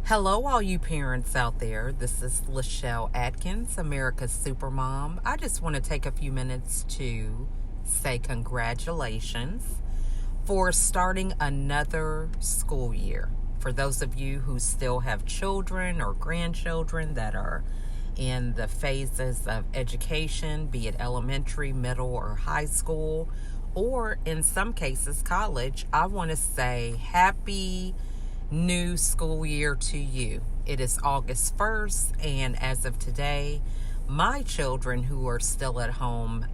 Hello, all you parents out there. This is Lachelle Atkins, America's Supermom. I just want to take a few minutes to say congratulations for starting another school year. For those of you who still have children or grandchildren that are in the phases of education, be it elementary, middle, or high school, or in some cases, college, I want to say happy new school year to you. It is August 1st, and as of today, my children who are still at home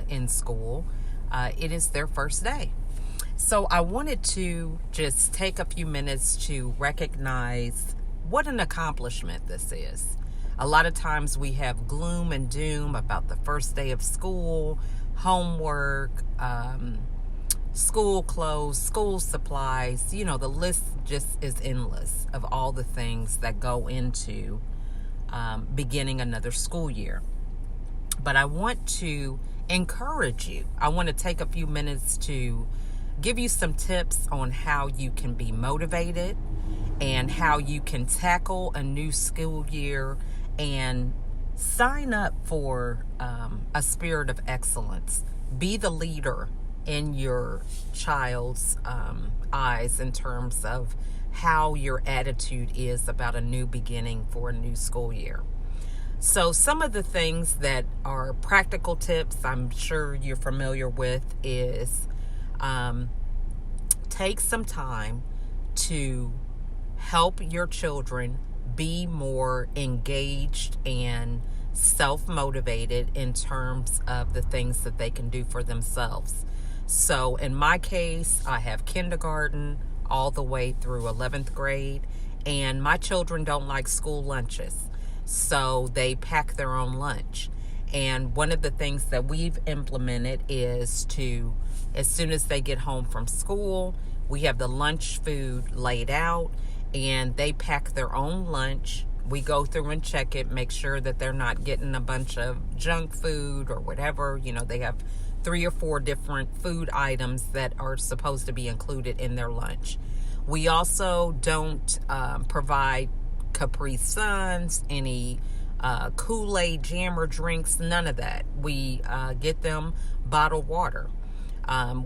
in school, it is their first day. So I wanted to just take a few minutes to recognize what an accomplishment this is. A lot of times we have gloom and doom about the first day of school, homework, school clothes, school supplies. The list just is endless of all the things that go into beginning another school year. But I want to encourage you. I want to take a few minutes to give you some tips on how you can be motivated and how you can tackle a new school year and sign up for a spirit of excellence. Be the leader in your child's eyes in terms of how your attitude is about a new beginning for a new school year. So some of the things that are practical tips I'm sure you're familiar with is take some time to help your children be more engaged and self-motivated in terms of the things that they can do for themselves. So in my case, I have kindergarten all the way through 11th grade, and my children don't like school lunches, so they pack their own lunch. And one of the things that we've implemented is to, as soon as they get home from school, we have the lunch food laid out, and they pack their own lunch. We go through and check it, make sure that they're not getting a bunch of junk food or whatever. They have 3 or 4 different food items that are supposed to be included in their lunch. We also don't provide Capri Suns, any Kool-Aid jammer drinks, none of that. We get them bottled water.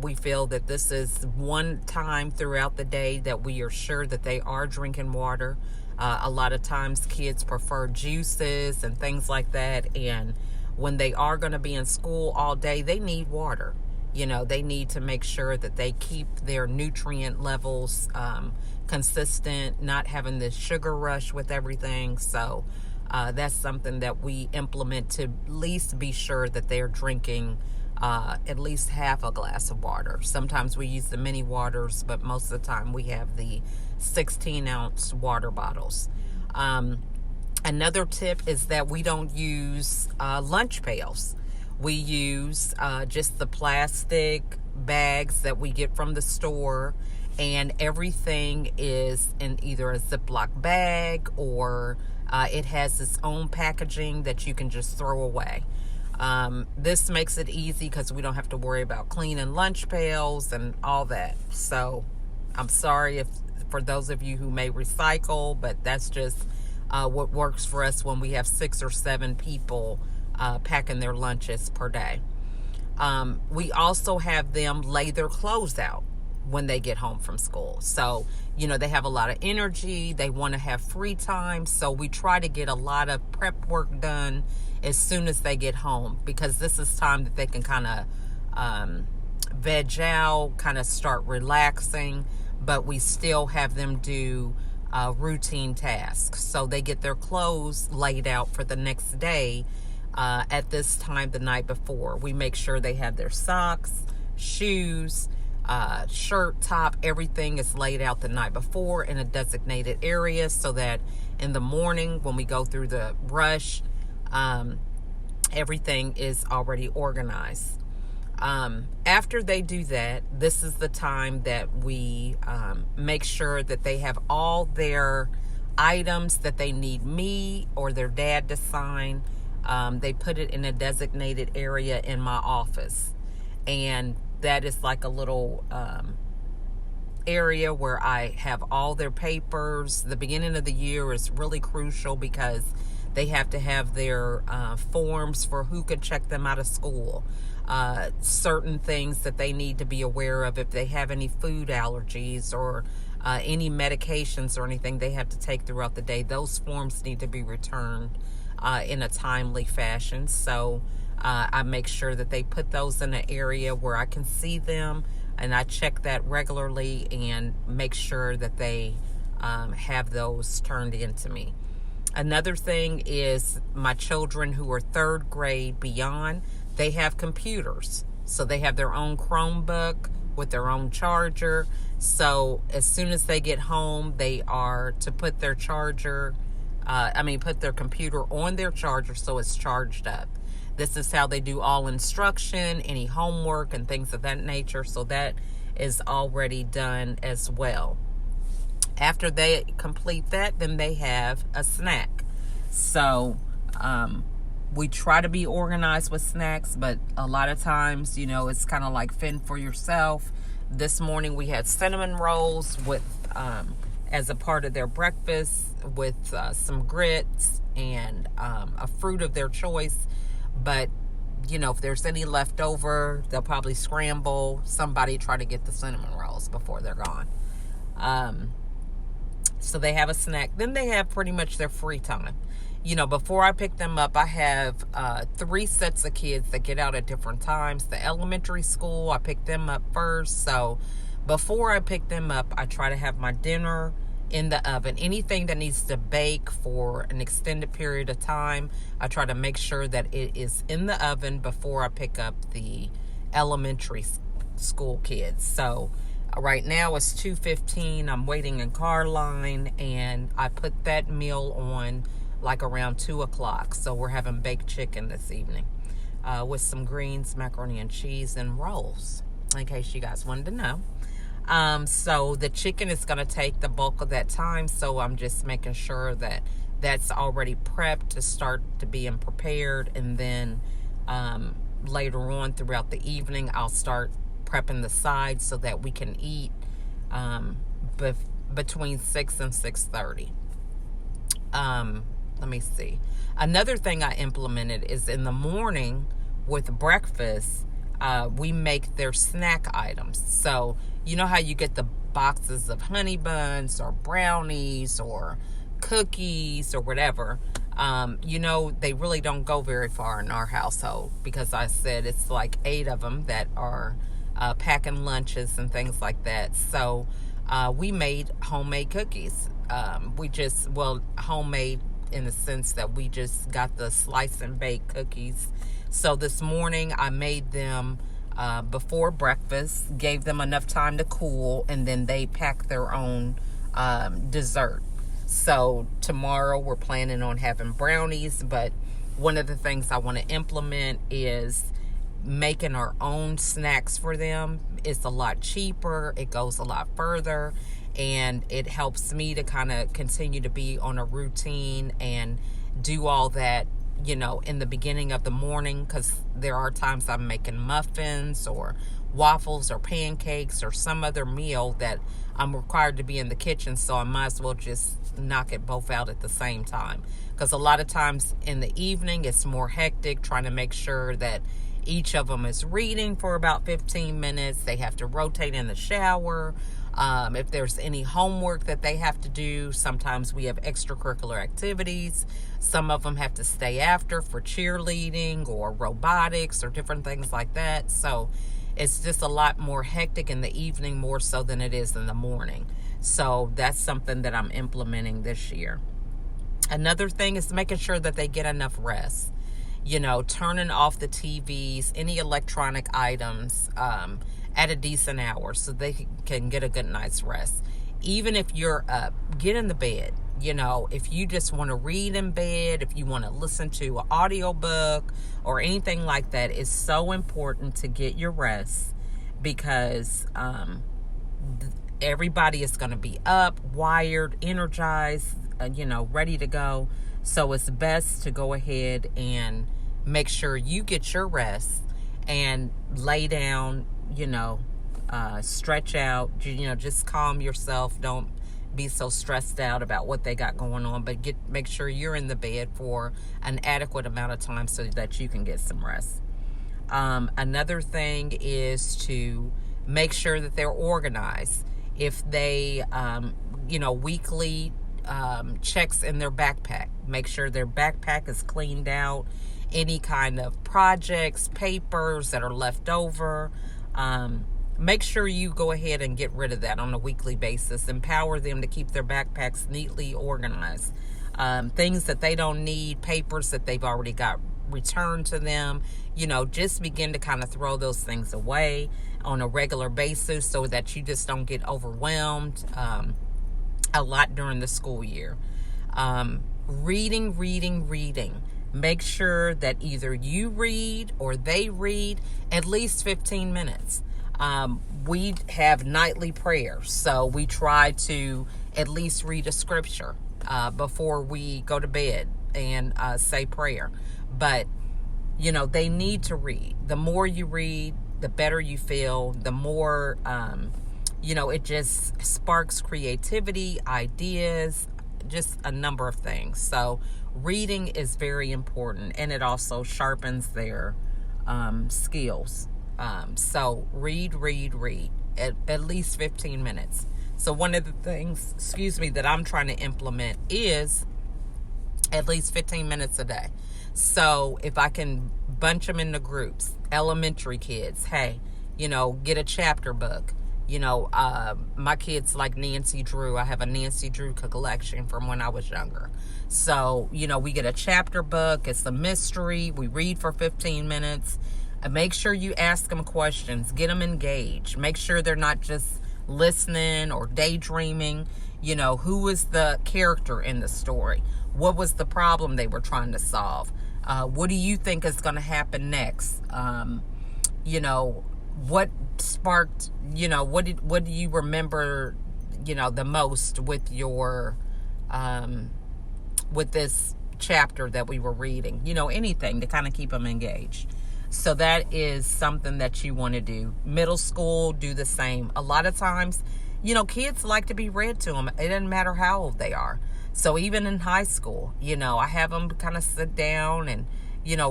We feel that this is one time throughout the day that we are sure that they are drinking water. A lot of times kids prefer juices and things like that, and when they are going to be in school all day, they need water. They need to make sure that they keep their nutrient levels consistent, not having this sugar rush with everything. So that's something that we implement to at least be sure that they're drinking at least half a glass of water. Sometimes we use the mini waters, but most of the time we have the 16-ounce water bottles. Another tip is that we don't use lunch pails. We use just the plastic bags that we get from the store, and everything is in either a Ziploc bag or it has its own packaging that you can just throw away. This makes it easy because we don't have to worry about cleaning lunch pails and all that. So I'm sorry for those of you who may recycle, but that's just what works for us when we have 6 or 7 people packing their lunches per day. We also have them lay their clothes out when they get home from school. So, they have a lot of energy. They want to have free time. So we try to get a lot of prep work done as soon as they get home, because this is time that they can kind of veg out, kind of start relaxing, but we still have them do routine tasks. So they get their clothes laid out for the next day at this time the night before. We make sure they have their socks, shoes, shirt, top, everything is laid out the night before in a designated area so that in the morning when we go through the rush, everything is already organized. After they do that, this is the time that we make sure that they have all their items that they need me or their dad to sign. They put it in a designated area in my office, and that is like a little area where I have all their papers. The beginning of the year is really crucial because they have to have their forms for who could check them out of school. Certain things that they need to be aware of if they have any food allergies or any medications or anything they have to take throughout the day. Those forms need to be returned in a timely fashion. So I make sure that they put those in an area where I can see them, and I check that regularly and make sure that they have those turned in to me. Another thing is my children who are third grade beyond, they have computers. So they have their own Chromebook with their own charger. So as soon as they get home, they are to put their put their computer on their charger so it's charged up. This is how they do all instruction, any homework and things of that nature. So that is already done as well. After they complete that, then they have a snack. So we try to be organized with snacks, but a lot of times, it's kind of like fend for yourself. This morning we had cinnamon rolls with as a part of their breakfast with some grits and a fruit of their choice. But if there's any left over, they'll probably scramble. Somebody try to get the cinnamon rolls before they're gone. So they have a snack. Then they have pretty much their free time. Before I pick them up, I have 3 sets of kids that get out at different times. The elementary school, I pick them up first. So before I pick them up, I try to have my dinner in the oven. Anything that needs to bake for an extended period of time, I try to make sure that it is in the oven before I pick up the elementary school kids. So right now it's 2:15. I'm waiting in car line, and I put that meal on like around 2 o'clock. So we're having baked chicken this evening with some greens, macaroni and cheese, and rolls, in case you guys wanted to know. So the chicken is going to take the bulk of that time. So I'm just making sure that that's already prepped to start to being prepared. And then later on throughout the evening, I'll start prepping the sides so that we can eat between 6 and 6:30. Let me see. Another thing I implemented is in the morning with breakfast, we make their snack items. So you know how you get the boxes of honey buns or brownies or cookies or whatever. They really don't go very far in our household because I said it's like 8 of them that are packing lunches and things like that. So we made homemade cookies. Homemade in the sense that we just got the slice and bake cookies. So this morning I made them before breakfast, gave them enough time to cool, and then they packed their own dessert. So tomorrow we're planning on having brownies, but one of the things I want to implement is making our own snacks for them. It's a lot cheaper, it goes a lot further, and it helps me to kind of continue to be on a routine and do all that in the beginning of the morning, because there are times I'm making muffins or waffles or pancakes or some other meal that I'm required to be in the kitchen, so I might as well just knock it both out at the same time. Because a lot of times in the evening it's more hectic trying to make sure that each of them is reading for about 15 minutes. They have to rotate in the shower. If there's any homework that they have to do, sometimes we have extracurricular activities. Some of them have to stay after for cheerleading or robotics or different things like that. So it's just a lot more hectic in the evening, more so than it is in the morning. So that's something that I'm implementing this year. Another thing is making sure that they get enough rest. Turning off the TVs, any electronic items at a decent hour so they can get a good night's rest. Even if you're up, get in the bed. If you just want to read in bed, if you want to listen to an audiobook or anything like that, it's so important to get your rest because everybody is going to be up, wired, energized, ready to go. So it's best to go ahead and make sure you get your rest and lay down, stretch out, just calm yourself. Don't be so stressed out about what they got going on, but make sure you're in the bed for an adequate amount of time so that you can get some rest. Another thing is to make sure that they're organized. If they, weekly checks in their backpack, make sure their backpack is cleaned out. Any kind of projects, papers that are left over, make sure you go ahead and get rid of that on a weekly basis. Empower them to keep their backpacks neatly organized. Things that they don't need, papers that they've already got returned to them, just begin to kind of throw those things away on a regular basis so that you just don't get overwhelmed a lot during the school year. Reading. Make sure that either you read or they read at least 15 minutes. We have nightly prayers, so we try to at least read a scripture before we go to bed and say prayer. But, they need to read. The more you read, the better you feel. The more, it just sparks creativity, ideas, just a number of things. So reading is very important, and it also sharpens their skills. So read at least 15 minutes. So one of the things, that I'm trying to implement is at least 15 minutes a day. So if I can bunch them into groups, elementary kids, hey, get a chapter book. My kids like Nancy Drew. I have a Nancy Drew collection from when I was younger. So, we get a chapter book. It's a mystery. We read for 15 minutes. And make sure you ask them questions. Get them engaged. Make sure they're not just listening or daydreaming. Who is the character in the story? What was the problem they were trying to solve? What do you think is going to happen next? What sparked, what do you remember, the most with your, with this chapter that we were reading? Anything to kind of keep them engaged. So that is something that you want to do. Middle school, do the same. A lot of times, kids like to be read to them. It doesn't matter how old they are. So even in high school, I have them kind of sit down and,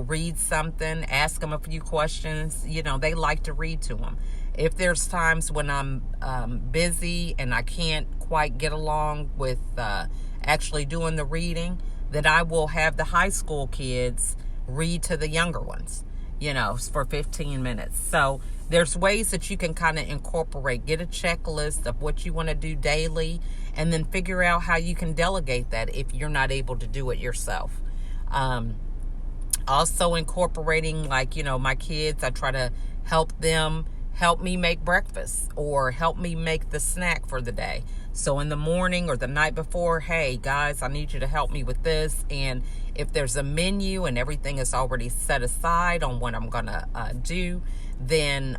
read something, ask them a few questions. They like to read to them. If there's times when I'm busy and I can't quite get along with actually doing the reading, then I will have the high school kids read to the younger ones, for 15 minutes. So there's ways that you can kind of incorporate, get a checklist of what you want to do daily, and then figure out how you can delegate that if you're not able to do it yourself. Also incorporating, my kids, I try to help me make breakfast or help me make the snack for the day. So in the morning or the night before, hey guys, I need you to help me with this. And if there's a menu and everything is already set aside on what I'm going to do, then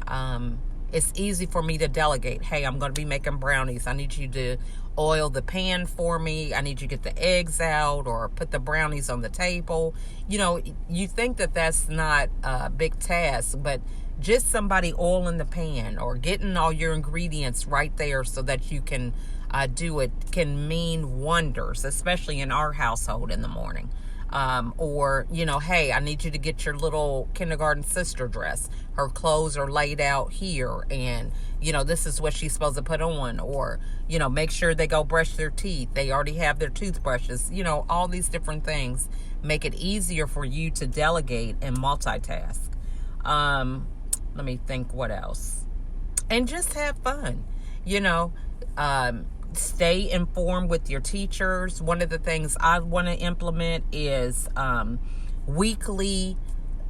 it's easy for me to delegate. Hey, I'm going to be making brownies. I need you to oil the pan for me. I need you to get the eggs out or put the brownies on the table. You think that that's not a big task, but just somebody oiling the pan or getting all your ingredients right there so that you can do it can mean wonders, especially in our household in the morning. Or, hey, I need you to get your little kindergarten sister dress. Her clothes are laid out here and, this is what she's supposed to put on. Or, make sure they go brush their teeth. They already have their toothbrushes. All these different things make it easier for you to delegate and multitask. Let me think what else. And just have fun, stay informed with your teachers. One of the things I want to implement is weekly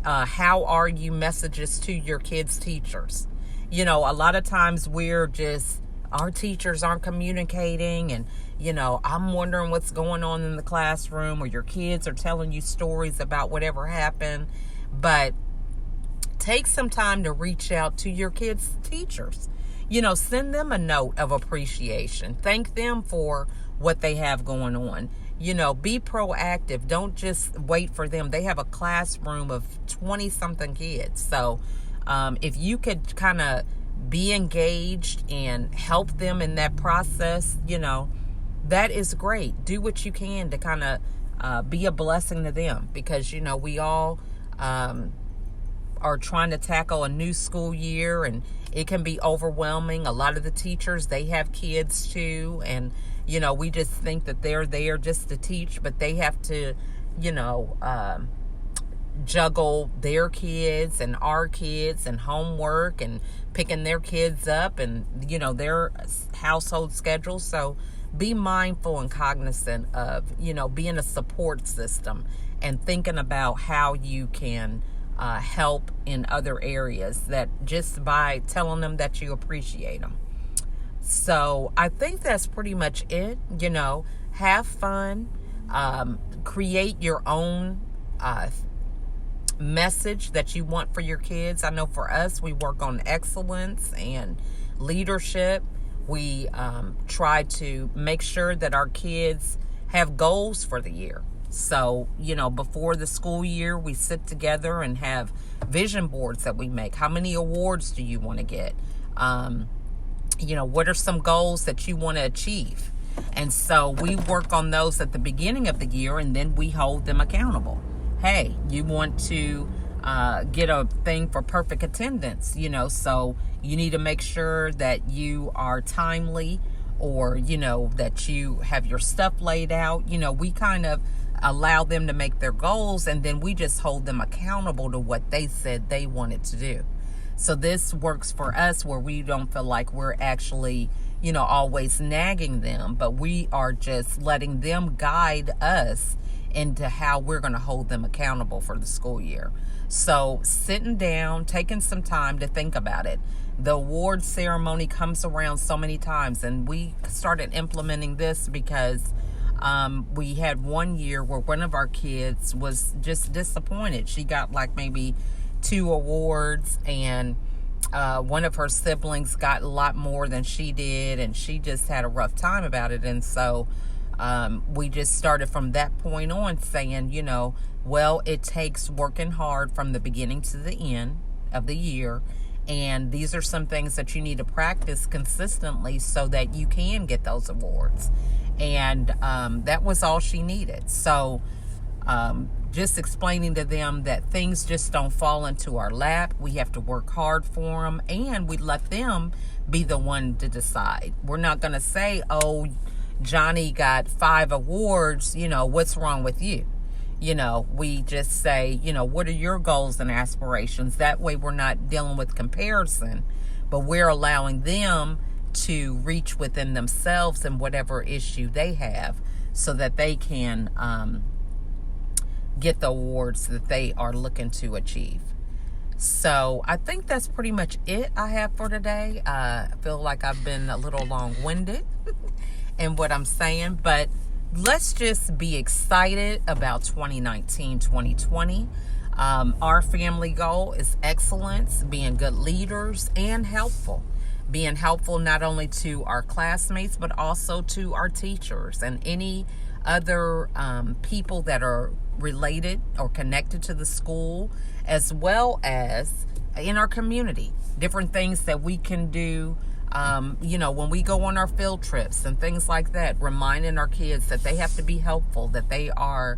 how are you messages to your kids' teachers. A lot of times our teachers aren't communicating and, I'm wondering what's going on in the classroom, or your kids are telling you stories about whatever happened. But take some time to reach out to your kids' teachers. Send them a note of appreciation. Thank them for what they have going on. Be proactive. Don't just wait for them. They have a classroom of 20-something kids. So if you could kind of be engaged and help them in that process, that is great. Do what you can to kind of be a blessing to them, because, we all are trying to tackle a new school year, and it can be overwhelming. A lot of the teachers, they have kids too, and we just think that they're there just to teach, but they have to juggle their kids and our kids and homework and picking their kids up and their household schedule. So be mindful and cognizant of being a support system and thinking about how you can help in other areas, that just by telling them that you appreciate them. So I think that's pretty much it. Have fun, create your own message that you want for your kids. I know for us, we work on excellence and leadership. We try to make sure that our kids have goals for the year. So, before the school year, we sit together and have vision boards that we make. How many awards do you want to get? What are some goals that you want to achieve? And so we work on those at the beginning of the year, and then we hold them accountable. Hey, you want to get a thing for perfect attendance, so you need to make sure that you are timely, or, that you have your stuff laid out. We kind of allow them to make their goals, and then we just hold them accountable to what they said they wanted to do. So this works for us, where we don't feel like we're actually, always nagging them, but we are just letting them guide us into how we're going to hold them accountable for the school year. So sitting down, taking some time to think about it. The award ceremony comes around so many times, and we started implementing this because we had one year where one of our kids was just disappointed. She got like maybe 2 awards, and one of her siblings got a lot more than she did, and she just had a rough time about it. And so we just started from that point on saying, well, it takes working hard from the beginning to the end of the year. And these are some things that you need to practice consistently so that you can get those awards. And that was all she needed. So just explaining to them that things just don't fall into our lap. We have to work hard for them, and we let them be the one to decide. We're not going to say, oh, Johnny got 5 awards, what's wrong with you? We just say, what are your goals and aspirations? That way we're not dealing with comparison, but we're allowing them to reach within themselves and whatever issue they have, so that they can get the awards that they are looking to achieve. So I think that's pretty much it I have for today. I feel like I've been a little long-winded in what I'm saying, but let's just be excited about 2019, 2020. Our family goal is excellence, being good leaders, and helpful. Being helpful not only to our classmates, but also to our teachers and any other people that are related or connected to the school, as well as in our community. Different things that we can do, when we go on our field trips and things like that, reminding our kids that they have to be helpful, that they are,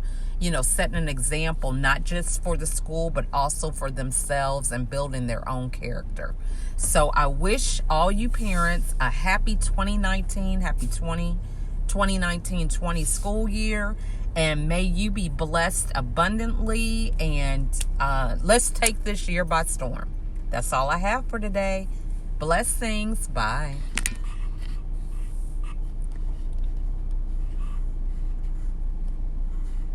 setting an example, not just for the school, but also for themselves, and building their own character. So I wish all you parents a happy 2019, happy 2019-20 school year, and may you be blessed abundantly, and let's take this year by storm. That's all I have for today. Blessings. Bye.